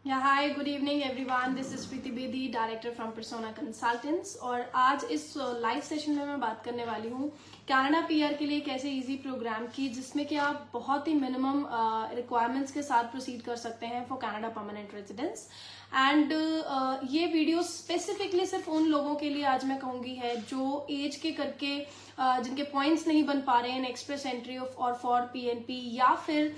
या hi good evening everyone, this is Preeti Bedi, director from persona consultants. और आज इस लाइव सेशन में मैं बात करने वाली हूँ कनाडा पीआर के लिए कैसे इजी प्रोग्राम की, जिसमें कि आप बहुत ही मिनिमम रिक्वायरमेंट्स के साथ प्रोसीड कर सकते हैं for Canada permanent residence. And ये वीडियो स्पेसिफिकली सिर्फ उन लोगों के लिए आज मैं कहूंगी है जो एज के करके जिनके पॉइंट्स नहीं बन पा रहे हैं एक्सप्रेस एंट्री ऑफ और फॉर पीएनपी, या फिर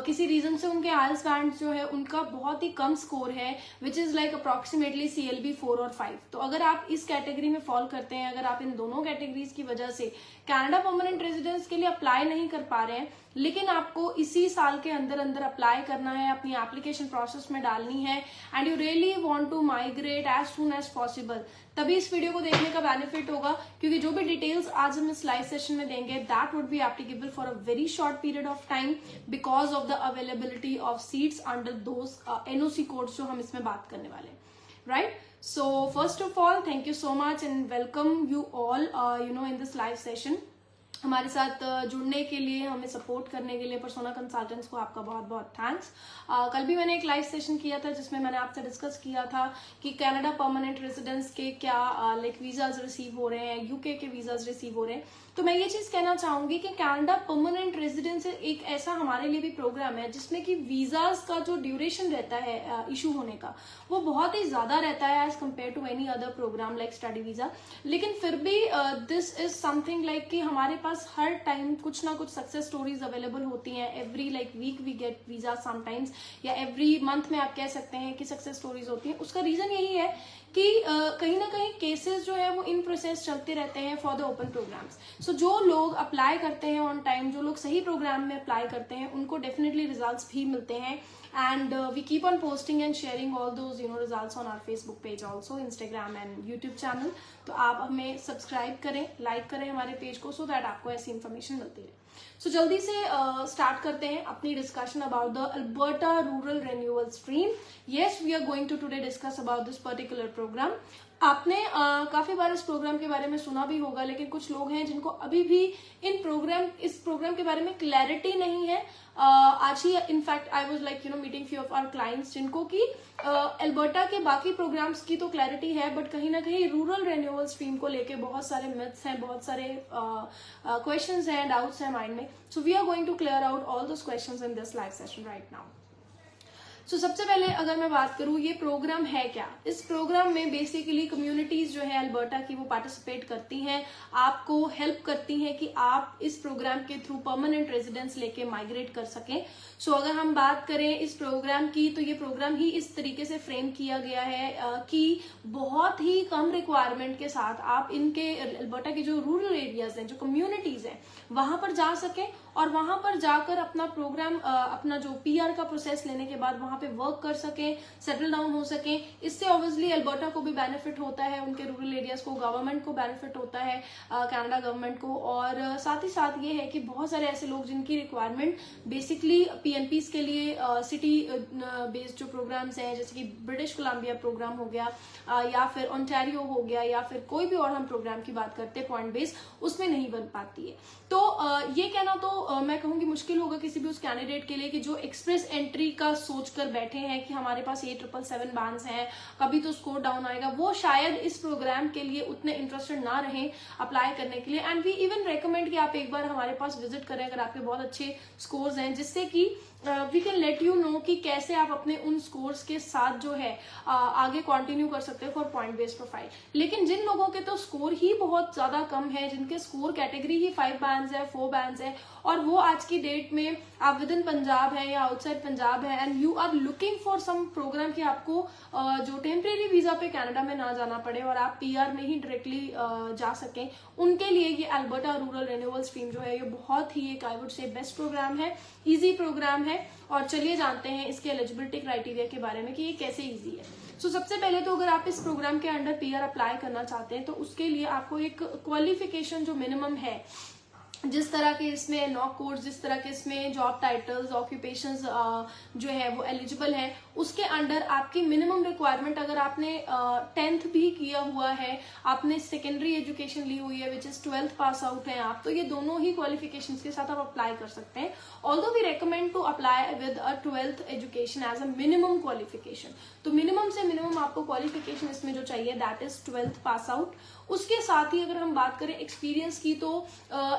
किसी रीजन से उनके आइल्स बैंड जो है उनका बहुत ही कम स्कोर है, विच इज लाइक अप्रोक्सीमेटली CLB 4 और 5। तो अगर आप इस कैटेगरी में फॉल करते हैं, अगर आप इन दोनों कैटेगरीज की वजह से कनाडा परमानेंट रेजिडेंस के लिए अप्लाई नहीं कर पा रहे हैं, लेकिन आपको इसी साल के अंदर अंदर अप्लाई करना है, अपनी एप्लीकेशन प्रोसेस में डालनी है, and you really want to migrate as soon as possible, तभी इस वीडियो को देखने का बेनिफिट होगा। क्योंकि जो भी डिटेल्स आज हम इस लाइव सेशन में देंगे that would be applicable for a very short period of time because of the availability of seats under those NOC codes जो हम इसमें बात करने वाले हैं, right? So first of all, thank you so much and welcome you all in this live session. हमारे साथ जुड़ने के लिए, हमें सपोर्ट करने के लिए पर्सोना कंसल्टेंट्स को आपका बहुत बहुत थैंक्स। कल भी मैंने एक लाइव सेशन किया था जिसमें मैंने आपसे डिस्कस किया था कि कनाडा परमानेंट रेजिडेंस के क्या लाइक वीजाज रिसीव हो रहे हैं, यूके के वीजाज रिसीव हो रहे हैं। तो मैं ये चीज कहना चाहूंगी कि कनाडा परमानेंट रेजिडेंस एक ऐसा हमारे लिए भी प्रोग्राम है जिसमें कि वीजाज का जो ड्यूरेशन रहता है इशू होने का, वो बहुत ही ज्यादा रहता है as compared to any other program like study visa. लेकिन फिर भी दिस इज समथिंग लाइक कि हमारे पास हर टाइम कुछ ना कुछ सक्सेस स्टोरीज अवेलेबल होती हैं। Every like week we get visa sometimes, या एवरी मंथ में आप कह सकते हैं कि सक्सेस स्टोरीज होती हैं। उसका रीजन यही है कि कहीं ना कहीं केसेस जो है वो इन प्रोसेस चलते रहते हैं फॉर द ओपन प्रोग्राम्स। सो जो लोग अप्लाई करते हैं ऑन टाइम, जो लोग सही प्रोग्राम में अप्लाई करते हैं, उनको डेफिनेटली रिजल्ट्स भी मिलते हैं। And we keep on posting and sharing all those results on our Facebook page also, Instagram and YouTube channel. तो आप हमें सब्सक्राइब करें, लाइक करें हमारे पेज को, सो दैट आपको ऐसी इन्फॉर्मेशन मिलती रहे। सो जल्दी से स्टार्ट करते हैं अपनी discussion about the Alberta rural renewal stream. Yes, we are going to today discuss about this particular program. आपने काफी बार इस प्रोग्राम के बारे में सुना भी होगा, लेकिन कुछ लोग हैं जिनको अभी भी इस प्रोग्राम के बारे में क्लैरिटी नहीं है। आज ही in fact I was like meeting few of our clients जिनको कि अल्बर्टा के बाकी प्रोग्राम्स की तो क्लैरिटी है, बट कहीं ना कहीं रूरल रिन्यूअल स्ट्रीम को लेके बहुत सारे मिथ्स हैं, बहुत सारे क्वेश्चंस हैं, डाउट्स हैं माइंड में। So we are going to clear out all those questions in this live session right now. सबसे पहले अगर मैं बात करूं ये प्रोग्राम है क्या, इस प्रोग्राम में बेसिकली कम्युनिटीज जो है अल्बर्टा की वो पार्टिसिपेट करती हैं, आपको हेल्प करती हैं कि आप इस प्रोग्राम के थ्रू परमानेंट रेजिडेंस लेके माइग्रेट कर सकें। अगर हम बात करें इस प्रोग्राम की, तो ये प्रोग्राम ही इस तरीके से फ्रेम किया गया है कि बहुत ही कम रिक्वायरमेंट के साथ आप इनके अल्बर्टा के जो रूरल एरियाज हैं, जो कम्युनिटीज हैं, वहां पर जा सकें और वहां पर जाकर अपना प्रोग्राम, अपना जो PR का प्रोसेस लेने के बाद वहां पे वर्क कर सकें, सेटल डाउन हो सकें। इससे ऑब्वियसली अल्बर्टा को भी बेनिफिट होता है, उनके रूरल एरियाज को, गवर्नमेंट को बेनिफिट होता है, कनाडा गवर्नमेंट को। और साथ ही साथ ये है कि बहुत सारे ऐसे लोग जिनकी रिक्वायरमेंट बेसिकली PNPs के लिए सिटी बेस्ड जो प्रोग्राम्स हैं, जैसे कि ब्रिटिश कोलंबिया प्रोग्राम हो गया, या फिर ओंटारियो हो गया, या फिर कोई भी और हम प्रोग्राम की बात करते हैं पॉइंट बेस्ड, उसमें नहीं बन पाती है। तो ये कहना तो मैं कहूंगी मुश्किल होगा किसी भी उस कैंडिडेट के लिए कि जो एक्सप्रेस एंट्री का सोचकर बैठे हैं कि हमारे पास ये 777 बैंड्स हैं, कभी तो स्कोर डाउन आएगा, वो शायद इस प्रोग्राम के लिए उतने इंटरेस्टेड ना रहे अप्लाई करने के लिए। एंड वी इवन रेकमेंड कि आप एक बार हमारे पास विजिट करें अगर आपके बहुत अच्छे स्कोर्स हैं, जिससे कि we can let you know कि कैसे आप अपने उन स्कोर्स के साथ जो है आगे कंटिन्यू कर सकते हैं फॉर पॉइंट बेस्ड प्रोफाइल। लेकिन जिन लोगों के तो स्कोर ही बहुत ज्यादा कम है, जिनके स्कोर कैटेगरी ही 5 बैंड्स है, 4 बैंड्स है, और वो आज की डेट में आप विद इन पंजाब है या आउटसाइड पंजाब है, and you are looking for some program कि आपको जो टेम्परेरी वीजा पे कनाडा में ना जाना पड़े और आप PR में ही डायरेक्टली जा सकें, उनके लिए ये अल्बर्टा रूरल रिन्यूअल स्ट्रीम जो है ये बहुत ही एक I would say best program है, इजी प्रोग्राम है। और चलिए जानते हैं इसके एलिजिबिलिटी क्राइटेरिया के बारे में कि ये कैसे इजी है। सबसे पहले तो अगर आप इस प्रोग्राम के अंडर PR अप्लाई करना चाहते हैं तो उसके लिए आपको एक क्वालिफिकेशन जो मिनिमम है जिस तरह के इसमें नॉक कोड्स, जिस तरह के इसमें जॉब टाइटल्स, ऑक्यूपेशंस जो है वो एलिजिबल है, उसके अंडर आपकी मिनिमम रिक्वायरमेंट, अगर आपने 10th भी किया हुआ है, आपने सेकेंडरी एजुकेशन ली हुई है which is 12th pass out है आप, तो ये दोनों ही क्वालिफिकेशंस के साथ आप अप्लाई कर सकते हैं। Although we recommend to apply with a 12th education as a minimum qualification. तो मिनिमम से मिनिमम आपको क्वालिफिकेशन इसमें जो चाहिए that is 12th pass out. उसके साथ ही अगर हम बात करें एक्सपीरियंस की, तो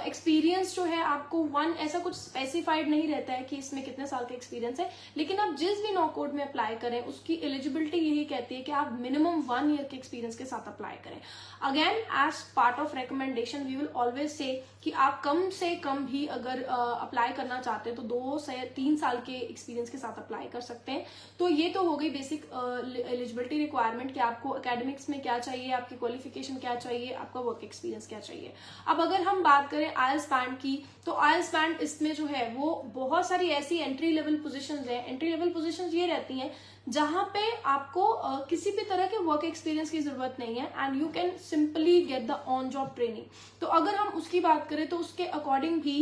एक्सपीरियंस जो है आपको ऐसा कुछ स्पेसिफाइड नहीं रहता है कि इसमें कितने साल का एक्सपीरियंस है, लेकिन आप जिस भी नॉक कोड में अप्लाई करें उसकी एलिजिबिलिटी यही कहती है कि आप मिनिमम 1 ईयर के एक्सपीरियंस के साथ अप्लाई करें। Again as part of recommendation we will always say कि आप कम से कम भी अगर अप्लाई करना चाहते हैं तो 2 से 3 साल के एक्सपीरियंस के साथ अप्लाई कर सकते हैं। तो ये तो हो गई बेसिक एलिजिबिलिटी रिक्वायरमेंट कि आपको एकेडमिक्स में क्या चाहिए, आपकी क्वालिफिकेशन क्या चाहिए, आपका वर्क एक्सपीरियंस क्या चाहिए। अब अगर हम बात करें आईएलटीएस बैंड की, तो आईएलटीएस बैंड इसमें जो है वो बहुत सारी ऐसी एंट्री लेवल पोजीशंस हैं। एंट्री लेवल पोजीशंस ये रहती हैं जहां पे आपको किसी भी तरह के वर्क एक्सपीरियंस की जरूरत नहीं है and you can simply get the on job training. तो अगर हम उसकी बात करें तो उसके अकॉर्डिंग भी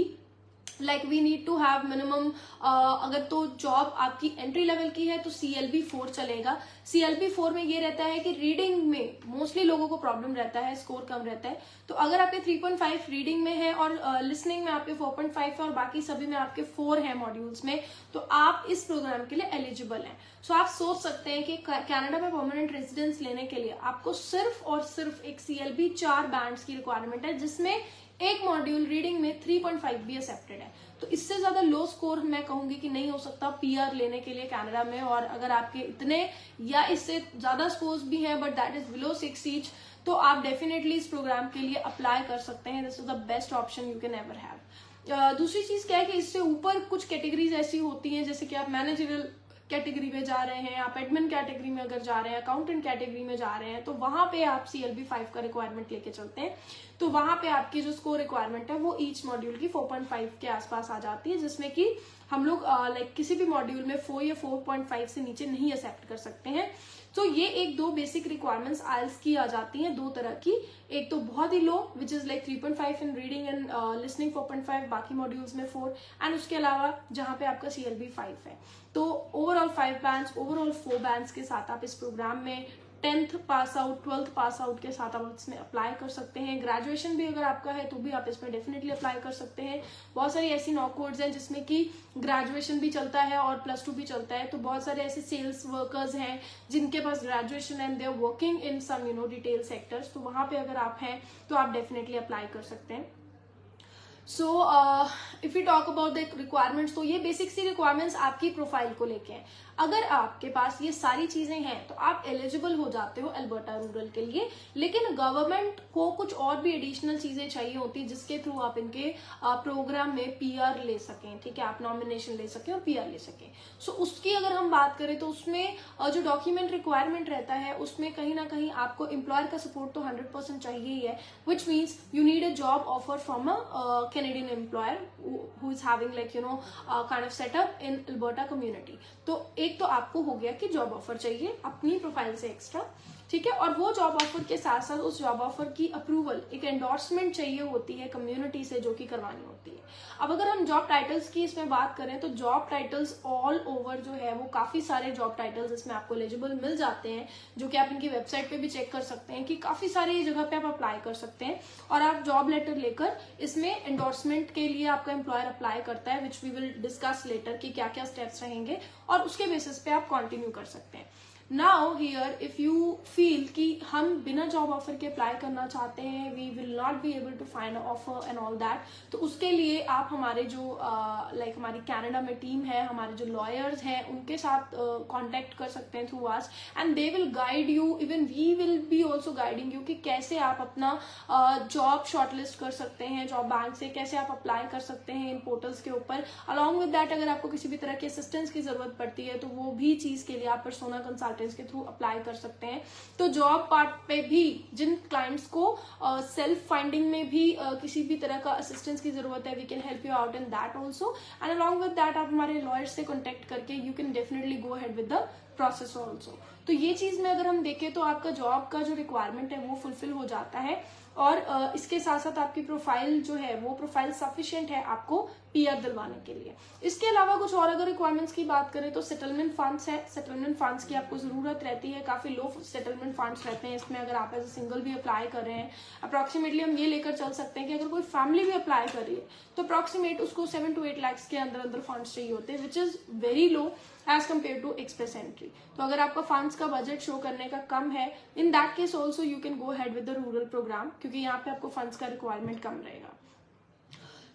like we need to have minimum, अगर तो जॉब आपकी एंट्री लेवल की है तो CLB 4 चलेगा। CLB 4 में ये रहता है कि रीडिंग में मोस्टली लोगों को प्रॉब्लम रहता है, स्कोर कम रहता है। तो अगर आपके 3.5 रीडिंग में है और लिसनिंग में आपके 4.5 है और बाकी सभी में आपके 4 है मॉड्यूल्स में, तो आप इस प्रोग्राम के लिए एलिजिबल हैं। सो आप सोच सकते हैं कि कनाडा में परमानेंट रेजिडेंस लेने के लिए आपको सिर्फ और सिर्फ एक CLB 4 बैंड्स की रिक्वायरमेंट है, जिसमें एक मॉड्यूल रीडिंग में 3.5 भी एक्सेप्टेड है। तो इससे ज्यादा लो स्कोर मैं कहूंगी कि नहीं हो सकता PR लेने के लिए कनाडा में। और अगर आपके इतने या इससे ज्यादा स्कोर्स भी हैं but that is below 6 each, तो आप डेफिनेटली इस प्रोग्राम के लिए अप्लाई कर सकते हैं। This is the best option you can ever have. दूसरी चीज क्या है कि इससे ऊपर कुछ कैटेगरीज ऐसी होती हैं, जैसे कि आप मैनेजरियल कैटेगरी में जा रहे हैं, आप एडमिन कैटेगरी में अगर जा रहे हैं, अकाउंटेंट कैटेगरी में जा रहे हैं, तो वहां पे आप CLB 5 का रिक्वायरमेंट लेके चलते हैं। तो वहां पे आपकी जो स्कोर रिक्वायरमेंट है वो ईच मॉड्यूल की 4.5 के आसपास आ जाती है, जिसमें कि हम लोग लाइक किसी भी मॉड्यूल में 4 या 4.5 से नीचे नहीं एक्सेप्ट कर सकते हैं। तो ये एक दो बेसिक रिक्वायरमेंट्स आइल्स की आ जाती हैं, दो तरह की। एक तो बहुत ही low which is like 3.5 in reading and listening, 4.5 बाकी मॉड्यूल्स में 4, एंड उसके अलावा जहां पे आपका CLB 5 है। तो ओवरऑल 5 बैंड्स, ओवरऑल 4 बैंड्स के साथ आप इस प्रोग्राम में 10th pass out, 12th pass out के साथ आप इसमें अप्लाई कर सकते हैं। ग्रेजुएशन भी अगर आपका है तो भी आप इसमें डेफिनेटली अप्लाई कर सकते हैं। बहुत सारी ऐसी नॉक कोड्स हैं जिसमें कि ग्रेजुएशन भी चलता है और +2 भी चलता है। तो बहुत सारे ऐसे सेल्स वर्कर्स हैं जिनके पास graduation and they are working in some detail sectors, तो वहां पे अगर आप हैं तो आप डेफिनेटली अप्लाई कर सकते हैं। So if you talk about the requirements, तो ये बेसिक सी रिक्वायरमेंट्स आपकी प्रोफाइल को लेके हैं। अगर आपके पास ये सारी चीजें हैं तो आप एलिजिबल हो जाते हो अल्बर्टा रूरल के लिए। लेकिन गवर्नमेंट को कुछ और भी एडिशनल चीजें चाहिए होती है जिसके थ्रू आप इनके प्रोग्राम में PR ले सकें, ठीक है, आप नॉमिनेशन ले सकें और PR ले सकें। सो उसकी अगर हम बात करें तो उसमें जो डॉक्यूमेंट रिक्वायरमेंट रहता है उसमें कहीं ना कहीं आपको एम्प्लॉयर का सपोर्ट तो 100% चाहिए ही है, which means you need a job offer from a Canadian employer who is having like kind of setup in Alberta community। तो एक तो आपको हो गया कि जॉब ऑफर चाहिए अपनी प्रोफाइल से एक्स्ट्रा, ठीक है, और वो जॉब ऑफर के साथ साथ उस जॉब ऑफर की अप्रूवल, एक एंडोर्समेंट चाहिए होती है कम्युनिटी से जो कि करवानी होती है। अब अगर हम जॉब टाइटल्स की इसमें बात करें तो जॉब टाइटल्स ऑल ओवर जो है वो काफी सारे जॉब टाइटल्स इसमें आपको एलिजिबल मिल जाते हैं, जो कि आप इनकी वेबसाइट पे भी चेक कर सकते हैं कि काफी सारी जगह पे आप अप्लाई कर सकते हैं। और आप जॉब लेटर लेकर इसमें एंडोर्समेंट के लिए आपका एम्प्लॉयर अप्लाई करता है, which we will discuss later कि क्या क्या स्टेप्स रहेंगे, और उसके बेसिस पे आप कंटिन्यू कर सकते हैं। Now here if you feel कि हम बिना जॉब ऑफर के अप्लाई करना चाहते हैं, we will not be able to find offer and all that, तो उसके लिए आप हमारे जो हमारी कनाडा में टीम है, हमारे जो लॉयर्स हैं उनके साथ कांटेक्ट कर सकते हैं through us, and they will guide you, even we will be also guiding you कि कैसे आप अपना जॉब शॉर्टलिस्ट कर सकते हैं जॉब बैंक से, कैसे आप अप्लाई कर सकते हैं इन पोर्टल्स के ऊपर। अलॉन्ग विद दैट अगर आपको किसी भी तरह की असिस्टेंस की जरूरत पड़ती है तो वो भी चीज के लिए आप पर्सोना कंसल्टेंट्स के थ्रू अप्लाई कर सकते हैं। तो जॉब पार्ट पे भी जिन क्लाइंट्स को सेल्फ फाइंडिंग में भी किसी भी तरह का असिस्टेंस की जरूरत है, we can help you out in that also, and along with that आप हमारे लॉयर्स से कॉन्टेक्ट करके you can definitely go ahead with the process also. तो ये चीज में अगर हम देखें तो आपका जॉब का जो रिक्वायरमेंट है वो फुलफिल हो जाता है। और इसके साथ साथ आपकी प्रोफाइल जो है वो प्रोफाइल सफिशिएंट है आपको पीआर दिलवाने के लिए। इसके अलावा कुछ और अगर रिक्वायरमेंट्स की बात करें तो सेटलमेंट फंड्स है, सेटलमेंट फंड्स की आपको जरूरत रहती है, काफी लो सेटलमेंट फंड्स रहते हैं इसमें। अगर आप एज ए सिंगल भी अप्लाई कर रहे हैं, अप्रोक्सीमेटली हम ये लेकर चल सकते हैं कि अगर कोई फैमिली भी अप्लाई कर रही है तो अप्रोक्सीमेट उसको 7 to 8 लाख के अंदर अंदर फंड्स चाहिए होते हैं, which is very low as compared to express entry. तो अगर आपका फंड्स का बजट शो करने का कम है, in that case also you can go head with the rural program, क्योंकि यहाँ पे आपको फंड्स का रिक्वायरमेंट कम रहेगा।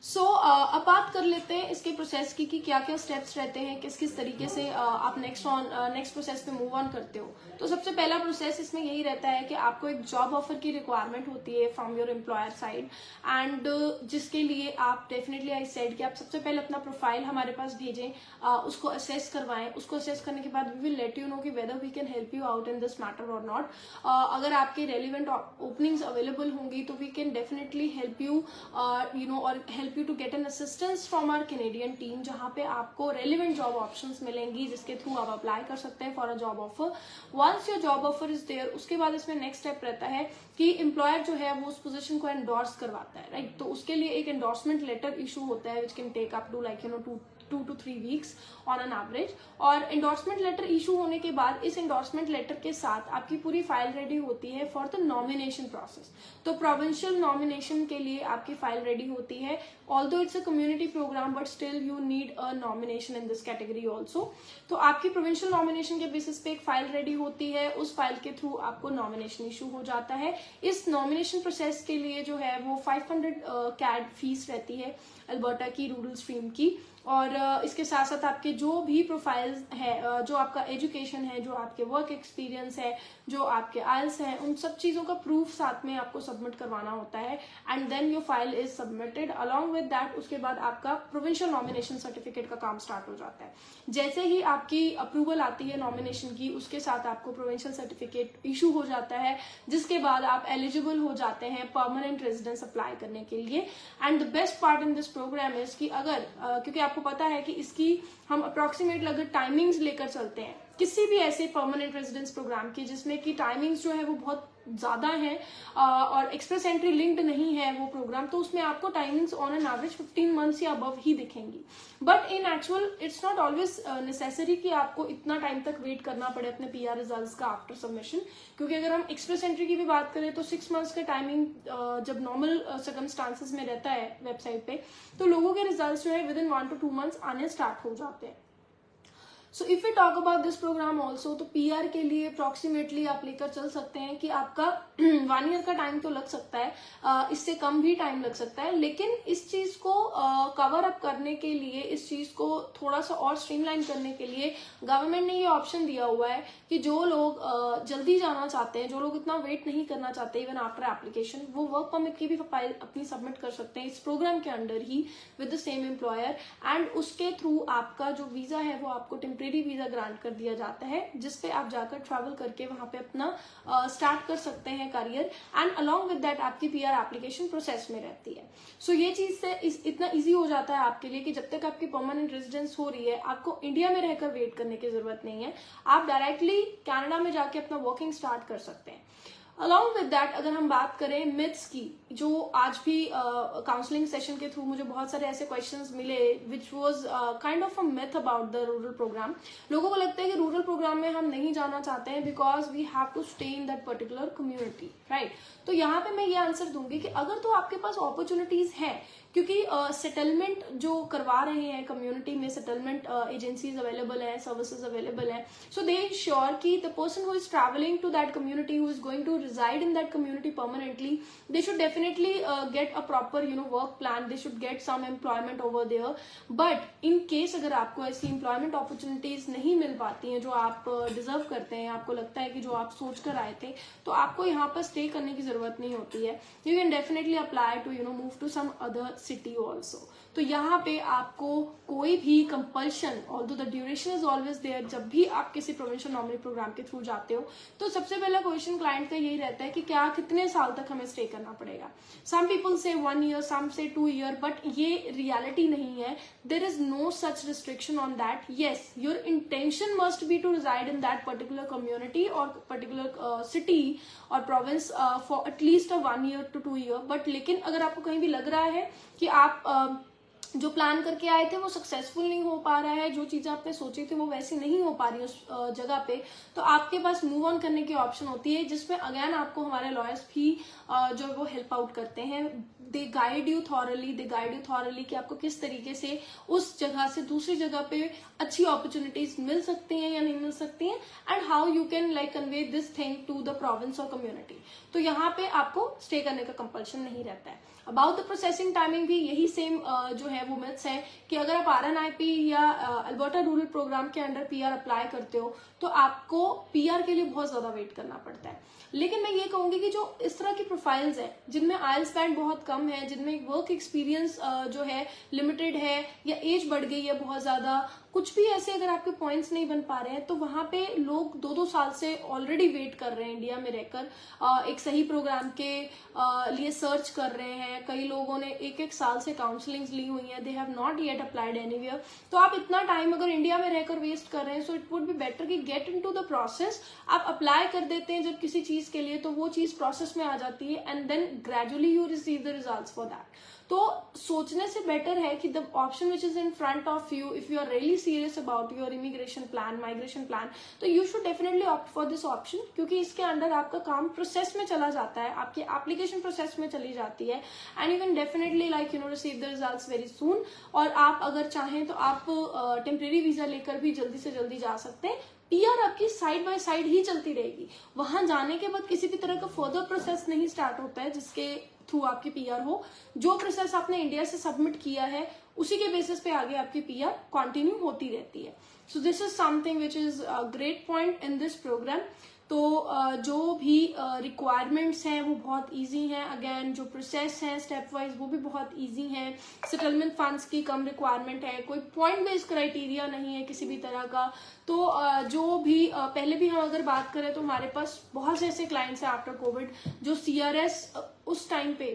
अब बात कर लेते हैं इसके प्रोसेस की कि क्या क्या स्टेप्स रहते हैं, किस किस तरीके से आप नेक्स्ट प्रोसेस पे मूव ऑन करते हो। तो सबसे पहला प्रोसेस इसमें यही रहता है कि आपको एक जॉब ऑफर की रिक्वायरमेंट होती है from your employer side, and जिसके लिए आप डेफिनेटली आई सेड कि आप सबसे पहले अपना प्रोफाइल हमारे पास भेजें, उसको असेस करवाएं। उसको असेस करने के बाद we will let you know कि whether we can help you out in this matter or not. अगर आपके रेलिवेंट ओपनिंग्स अवेलेबल होंगी तो we can definitely help you और help you to get an assistance from our Canadian team, जहाँ पे आपको relevant job options मिलेंगी जिसके थ्रू आप अप्लाई कर सकते हैं for a job offer. Once your job offer is there, उसके बाद इसमें नेक्स्ट स्टेप रहता है कि एम्प्लॉयर जो है वो उस पोजीशन को एंडोर्स करवाता है, राइट। तो उसके लिए एक एंडोर्समेंट लेटर इशू होता है which can take up to 2 to 3 weeks on an average. और एंडोर्समेंट लेटर इशू होने के बाद इस एंडोर्समेंट लेटर के साथ आपकी पूरी फाइल रेडी होती है फॉर द नॉमिनेशन प्रोसेस। तो प्रोविंशियल नॉमिनेशन के लिए आपकी फाइल रेडी होती है, although it's a community program but still you need a nomination in this category also. तो आपकी प्रोविंशियल नॉमिनेशन के बेसिस पे एक फाइल रेडी होती है, उस फाइल के थ्रू आपको नॉमिनेशन इशू हो जाता है। इस नॉमिनेशन प्रोसेस के लिए जो है वो 500 CAD फीस रहती है अल्बर्टा की रूरल स्ट्रीम की। और इसके साथ साथ आपके जो भी प्रोफाइल्स है, जो आपका एजुकेशन है, जो आपके वर्क एक्सपीरियंस है, जो आपके आइल्स हैं, उन सब चीजों का प्रूफ साथ में आपको सबमिट करवाना होता है, and then your file is submitted along with that. उसके बाद आपका प्रोविंशियल नॉमिनेशन सर्टिफिकेट का काम स्टार्ट हो जाता है। जैसे ही आपकी अप्रूवल आती है नॉमिनेशन की, उसके साथ आपको प्रोविंशियल सर्टिफिकेट इशू हो जाता है, जिसके बाद आप एलिजिबल हो जाते हैं परमानेंट रेजिडेंस अप्लाई करने के लिए। And the best part in this program is कि अगर क्योंकि आपको पता है कि इसकी हम अप्रोक्सीमेटली अगर टाइमिंग्स लेकर चलते हैं किसी भी ऐसे परमानेंट रेजिडेंस प्रोग्राम की जिसमें कि टाइमिंग्स जो है वो बहुत ज्यादा है और एक्सप्रेस एंट्री लिंक्ड नहीं है वो प्रोग्राम, तो उसमें आपको timings on an average 15 months या अबव ही दिखेंगी। But in actual it's not always necessary कि आपको इतना टाइम तक वेट करना पड़े अपने पीआर रिजल्ट्स का आफ्टर सबमिशन, क्योंकि अगर हम एक्सप्रेस एंट्री की भी बात करें तो 6 मंथ्स का टाइमिंग जब नॉर्मल सर्कमस्टांसेस में रहता है वेबसाइट पे, तो लोगों के रिजल्ट्स जो है विद इन 1 to 2 months आने स्टार्ट हो जाते हैं। So if you talk about this program also, तो पीआर के लिए अप्रोक्सीमेटली आप लेकर चल सकते हैं कि आपका 1 year का टाइम तो लग सकता है, इससे कम भी टाइम लग सकता है, लेकिन इस चीज को कवर अप करने के लिए, इस चीज को थोड़ा सा और स्ट्रीमलाइन करने के लिए गवर्नमेंट ने ये ऑप्शन दिया हुआ है कि जो लोग जल्दी जाना चाहते हैं, जो लोग इतना वेट नहीं करना चाहते इवन आफ्टर एप्लीकेशन, वो वर्क परमिट की भी फाइल अपनी सबमिट कर सकते हैं इस प्रोग्राम के under he with the same employer, and उसके थ्रू आपका जो वीजा है वो आपको टेम्परेरी वीजा ग्रांट कर दिया जाता है, जिसपे आप जाकर ट्रैवल करके वहां पे अपना स्टार्ट कर सकते हैं career, and along with that आपकी पीआर एप्लीकेशन प्रोसेस में रहती है। सो ये चीज से इतना इजी हो जाता है आपके लिए कि जब तक आपकी परमानेंट रेजिडेंस हो रही है आपको इंडिया में रहकर वेट करने की जरूरत नहीं है, आप डायरेक्टली कनाडा में जाके अपना वर्किंग स्टार्ट कर सकते हैं। अलॉन्ग विद दैट अगर हम बात करें मिथ्स की, जो आज भी काउंसलिंग सेशन के थ्रू मुझे बहुत सारे ऐसे क्वेश्चंस मिले which was kind of a myth about the rural program. लोगों को लगता है कि रूरल प्रोग्राम में हम नहीं जाना चाहते हैं because we have to stay in that particular community, right. तो यहाँ पे मैं ये आंसर दूंगी कि अगर तो आपके पास अपॉर्चुनिटीज है, क्योंकि सेटलमेंट जो करवा रहे हैं कम्युनिटी में, सेटलमेंट एजेंसीज अवेलेबल है, सर्विसेज अवेलेबल है, सो दे श्योर कि the person who is travelling to that community, who is going to reside in that community permanently, they should definitely get a proper work plan, they should get some employment over there. But in case अगर आपको ऐसी employment opportunities नहीं मिल पाती हैं जो आप deserve करते हैं, आपको लगता है कि जो आप सोच कर आए थे, तो आपको यहाँ पर stay करने की जरूरत नहीं होती है। You can definitely apply to move to some other city also. तो यहाँ पे आपको कोई भी compulsion, although the duration is always there, जब भी आप किसी प्रोविंशियल नॉमिनी प्रोग्राम के थ्रू जाते हो तो सबसे पहला क्वेश्चन क्लाइंट का यही रहता है कि क्या कितने साल तक हमें स्टे करना पड़ेगा। सम पीपल से 1 ईयर, सम से 2 ईयर, बट ये रियलिटी नहीं है। There is no such restriction on that. Yes, your intention must be to reside in that particular community और पर्टिकुलर सिटी और province for at least 1 year to 2 year. But लेकिन अगर आपको कहीं भी लग रहा है कि आप जो प्लान करके आए थे वो सक्सेसफुल नहीं हो पा रहा है, जो चीजें आपने सोची थी वो वैसी नहीं हो पा रही उस जगह पे, तो आपके पास मूव ऑन करने की ऑप्शन होती है, जिसमें अगेन आपको हमारे लॉयर्स भी जो है वो हेल्प आउट करते हैं। दे गाइड यू थॉरली कि आपको किस तरीके से उस जगह से दूसरी जगह पे अच्छी अपॉर्चुनिटीज मिल सकती हैं या नहीं मिल सकती हैं, and how you can like convey this thing to the province और कम्युनिटी। तो यहाँ पे आपको स्टे करने का कंपल्शन नहीं रहता है। अबाउट द प्रोसेसिंग टाइमिंग भी यही सेम जो है वो मिथ्स है कि अगर आप RNIP या अल्बर्टा रूरल प्रोग्राम के अंडर PR अप्लाई करते हो तो आपको PR के लिए बहुत ज्यादा वेट करना पड़ता है। लेकिन मैं ये कहूंगी कि जो इस तरह की प्रोफाइल्स हैं जिनमें IELTS बैंड बहुत कम है, जिनमें वर्क एक्सपीरियंस जो है लिमिटेड है या एज बढ़ गई है बहुत ज्यादा, कुछ भी ऐसे अगर आपके पॉइंट्स नहीं बन पा रहे हैं, तो वहां पे लोग 2-2 साल से ऑलरेडी वेट कर रहे हैं इंडिया में रहकर, एक सही प्रोग्राम के लिए सर्च कर रहे हैं। कई लोगों ने 1-1 साल से काउंसलिंग्स ली हुई हैं, they have not yet applied anywhere. तो आप इतना टाइम अगर इंडिया में रहकर वेस्ट कर रहे हैं, so it would be better कि गेट इनटू द प्रोसेस। आप अप्लाई कर देते हैं जब किसी चीज के लिए, तो वो चीज प्रोसेस में आ जाती है and then gradually you receive the results for that. तो सोचने से बेटर है कि the option which is in front of you, if you are really serious about your immigration plan, migration plan, तो you should definitely opt for this option, क्योंकि इसके under आपका काम प्रोसेस में चला जाता है, आपकी एप्लीकेशन प्रोसेस में चली जाती है, and you can definitely like receive the results very soon. और आप अगर चाहें तो आप टेम्परेरी वीजा लेकर भी जल्दी से जल्दी जा सकते हैं। PR आपकी साइड बाय साइड ही चलती रहेगी। वहां जाने के बाद किसी भी तरह का फर्दर प्रोसेस नहीं स्टार्ट होता है जिसके थ्रू आपकी PR हो। जो प्रोसेस आपने इंडिया से सबमिट किया है उसी के बेसिस पे आगे आपकी PR कंटिन्यू होती रहती है। So this is something which is a great point in this program. तो जो भी रिक्वायरमेंट्स हैं वो बहुत इजी हैं। अगेन जो प्रोसेस है स्टेप वाइज वो भी बहुत इजी हैं। सेटलमेंट फंड्स की कम रिक्वायरमेंट है, कोई पॉइंट बेस्ड क्राइटेरिया नहीं है किसी भी तरह का। तो जो भी पहले भी हम अगर बात करें तो हमारे पास बहुत से ऐसे क्लाइंट्स हैं आफ्टर कोविड जो CRS उस टाइम पे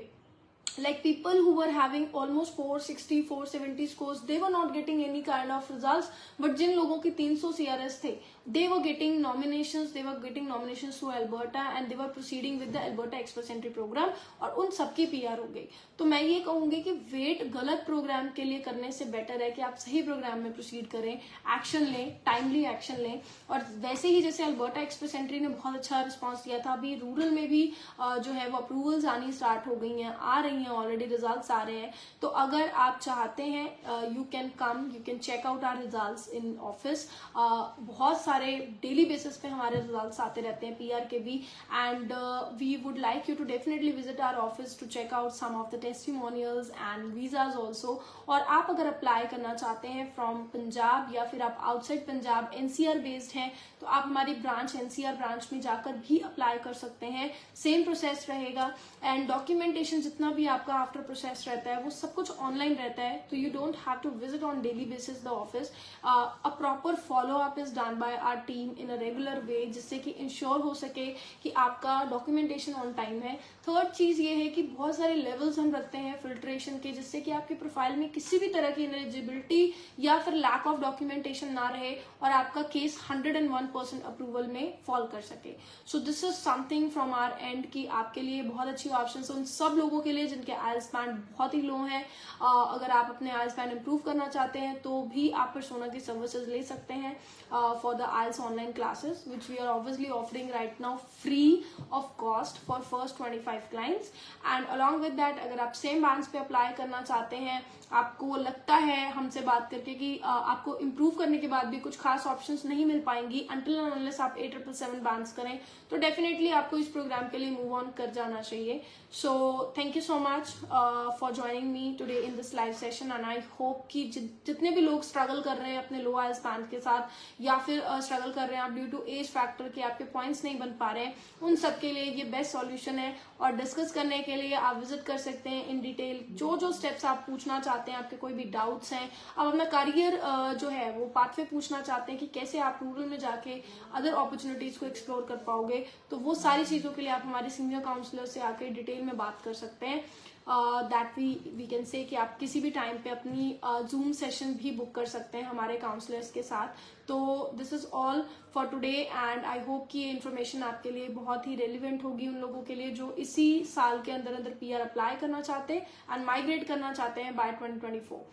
like people who were having almost 460 470 scores, they were not getting any kind of results, but जिन लोगों की 300 CRS थे, they were getting nominations to Alberta and they were proceeding with the Alberta Express Entry program, और उन सबकी PR हो गई। तो मैं ये कहूंगी कि वेट गलत प्रोग्राम के लिए करने से बेटर है कि आप सही प्रोग्राम में प्रोसीड करें, एक्शन लें, टाइमली एक्शन लें। और वैसे ही जैसे अल्बर्टा एक्सप्रेस एंट्री ने बहुत अच्छा रिस्पॉन्स दिया था, अभी रूरल में भी जो है वो अप्रूवल्स आनी स्टार्ट हो गई हैं, आ रही हैं, ऑलरेडी रिजल्ट्स आ रहे हैं। तो अगर आप चाहते हैं you can come, you can check out our results in office. बहुत सारे डेली बेसिस पे हमारे रिजल्ट्स आते रहते हैं PR के भी, and we would like you to definitely visit our office to check out some of the testimonials and visas also. और आप अगर अप्लाई करना चाहते हैं फ्रॉम पंजाब या फिर आप आउटसाइड पंजाब NCR बेस्ड हैं, तो आप हमारी ब्रांच NCR ब्रांच में जाकर भी अप्लाई कर सकते हैं। सेम प्रोसेस रहेगा एंड डॉक्यूमेंटेशन जितना भी आपका आफ्टर प्रोसेस रहता है वो सब कुछ ऑनलाइन रहता है। तो you don't have to visit on daily basis the office. A proper follow up is done by our team in a regular way, जिससे कि इंश्योर हो सके कि आपका डॉक्यूमेंटेशन ऑन टाइम है। थर्ड चीज ये है कि बहुत सारे लेवल्स हम रखते हैं फिल्ट्रेशन के, जिससे कि आपके प्रोफाइल में किसी भी तरह की इनएलिजिबिलिटी या फिर लैक ऑफ डॉक्यूमेंटेशन ना रहे और आपका केस 101% अप्रूवल में फॉल कर सके। सो this is something from our and कि आपके लिए बहुत अच्छी ऑप्शन उन सब लोगों के लिए जिनके IELTS बैंड बहुत ही लो है। अगर आप अपने IELTS बैंड इंप्रूव करना चाहते हैं तो भी आप पर्सोना की सर्विसेज ले सकते हैं for the IELTS online classes which we are obviously offering right now free of cost for first 25 clients. And along with that अगर आप सेम बैंड्स पे अप्लाई करना चाहते हैं, आपको लगता है हमसे बात करके कि आपको इम्प्रूव करने के बाद भी कुछ खास ऑप्शंस नहीं मिल पाएंगी अनटिल एंड अनलेस आप 8777 बैंड्स करें, तो डेफिनेटली आपको इस प्रोग्राम के लिए मूव ऑन कर जाना चाहिए। So thank you so much. Much for joining me today in this live session and I hope कि जितने भी लोग स्ट्रगल कर रहे हैं अपने लो आइल्स बैंड के साथ या फिर स्ट्रगल कर रहे हैं आप ड्यू टू एज फैक्टर के आपके पॉइंट्स नहीं बन पा रहे हैं, उन सब के लिए ये बेस्ट सॉल्यूशन है। और डिस्कस करने के लिए आप विजिट कर सकते हैं इन डिटेल जो स्टेप्स आप पूछना चाहते हैं, आपके कोई भी डाउट्स हैं, आप अपना करियर जो है वो पाथवे पूछना चाहते हैं कि कैसे आप रूरल में जाके अदर अपॉर्चुनिटीज को एक्सप्लोर कर पाओगे, तो वो सारी चीजों के लिए आप हमारे सीनियर काउंसलर से आके डिटेल में बात कर सकते हैं। दैट वी कैन से कि आप किसी भी टाइम पे अपनी जूम सेशन भी बुक कर सकते हैं हमारे काउंसलर्स के साथ। तो this is all for today and I hope कि ये इन्फॉर्मेशन आपके लिए बहुत ही रेलिवेंट होगी उन लोगों के लिए जो इसी साल के अंदर अंदर PR अप्लाई करना चाहते हैं एंड माइग्रेट करना चाहते हैं bye 2024।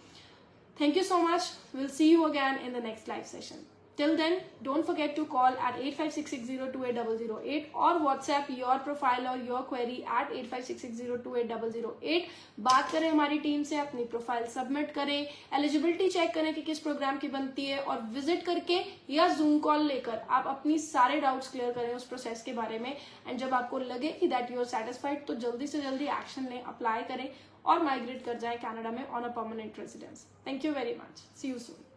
Thank you so much. We'll see you again in the next live session. Till then, don't forget to call at 8566028008 or WhatsApp your profile or your query at 8566028008. बात करें हमारी team से, अपनी profile submit करें, eligibility check करें कि किस programme की बनती है और विजिट करके या जूम कॉल लेकर आप अपनी सारे डाउट्स क्लियर करें उस प्रोसेस के बारे में। एंड जब आपको लगे कि दैट यू आर सेटिस्फाइड तो जल्दी से जल्दी एक्शन लें, अप्लाई करें और माइग्रेट कर जाए कनाडा में on a permanent residence. Thank you very much. See you soon.